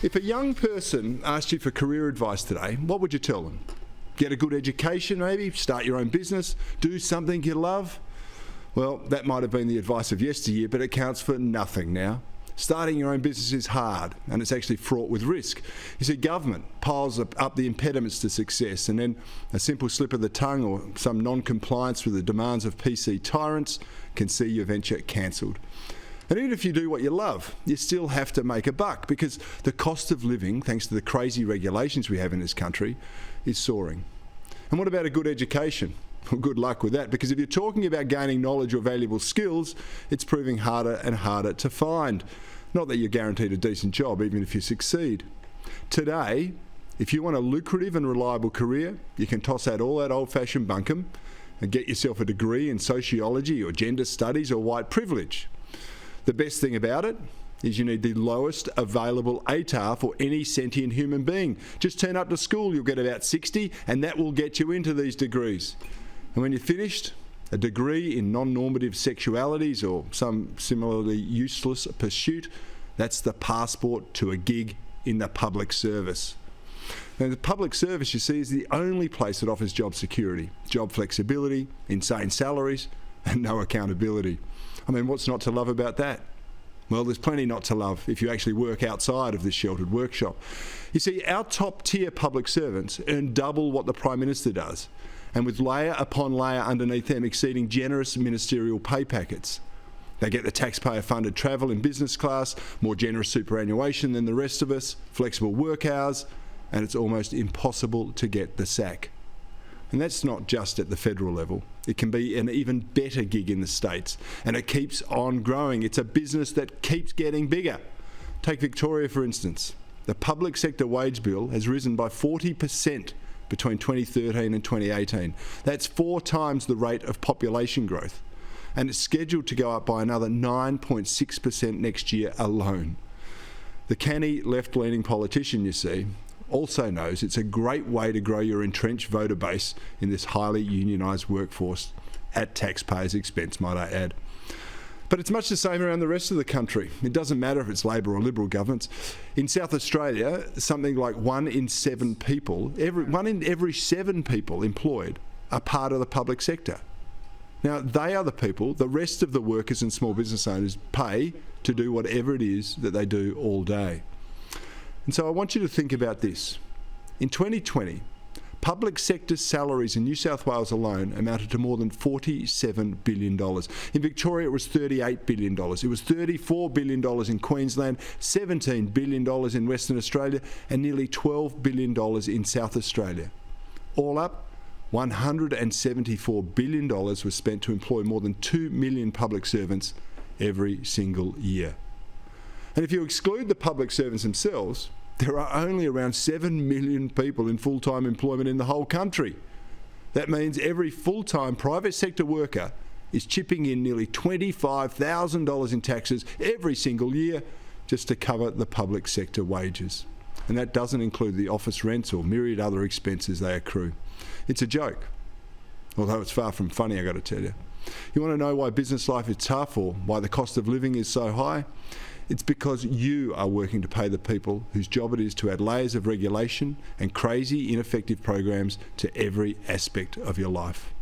If a young person asked you for career advice today, what would you tell them? Get a good education maybe, start your own business, do something you love? Well, that might have been the advice of yesteryear, but it counts for nothing now. Starting your own business is hard, and it's actually fraught with risk. You see, government piles up the impediments to success, and then a simple slip of the tongue or some non-compliance with the demands of PC tyrants can see your venture cancelled. And even if you do what you love, you still have to make a buck because the cost of living, thanks to the crazy regulations we have in this country, is soaring. And what about a good education? Well, good luck with that, because if you're talking about gaining knowledge or valuable skills, it's proving harder and harder to find. Not that you're guaranteed a decent job, even if you succeed. Today, if you want a lucrative and reliable career, you can toss out all that old-fashioned bunkum and get yourself a degree in sociology or gender studies or white privilege. The best thing about it is you need the lowest available ATAR for any sentient human being. Just turn up to school, you'll get about 60, and that will get you into these degrees. And when you're finished, a degree in non-normative sexualities or some similarly useless pursuit, that's the passport to a gig in the public service. Now, the public service, you see, is the only place that offers job security, job flexibility, insane salaries, and no accountability. I mean, what's not to love about that? Well, there's plenty not to love if you actually work outside of this sheltered workshop. You see, our top-tier public servants earn double what the Prime Minister does, and with layer upon layer underneath them exceeding generous ministerial pay packets. They get the taxpayer-funded travel in business class, more generous superannuation than the rest of us, flexible work hours, and it's almost impossible to get the sack. And that's not just at the federal level. It can be an even better gig in the states, and it keeps on growing. It's a business that keeps getting bigger. Take Victoria, for instance. The public sector wage bill has risen by 40% between 2013 and 2018. That's 4 times the rate of population growth, and it's scheduled to go up by another 9.6% next year alone. The canny left-leaning politician, you see, also knows it's a great way to grow your entrenched voter base in this highly unionised workforce at taxpayers' expense, might I add. But it's much the same around the rest of the country. It doesn't matter if it's Labor or Liberal governments. In South Australia, something like 1 in 7 people, 1 in every 7 people employed are part of the public sector. Now, they are the people the rest of the workers and small business owners pay to do whatever it is that they do all day. And so I want you to think about this. In 2020, public sector salaries in New South Wales alone amounted to more than $47 billion. In Victoria, it was $38 billion. It was $34 billion in Queensland, $17 billion in Western Australia, and nearly $12 billion in South Australia. All up, $174 billion was spent to employ more than 2 million public servants every single year. And if you exclude the public servants themselves, there are only around 7 million people in full-time employment in the whole country. That means every full-time private sector worker is chipping in nearly $25,000 in taxes every single year just to cover the public sector wages. And that doesn't include the office rents or myriad other expenses they accrue. It's a joke, although it's far from funny, I got to tell you. You want to know why business life is tough or why the cost of living is so high? It's because you are working to pay the people whose job it is to add layers of regulation and crazy, ineffective programs to every aspect of your life.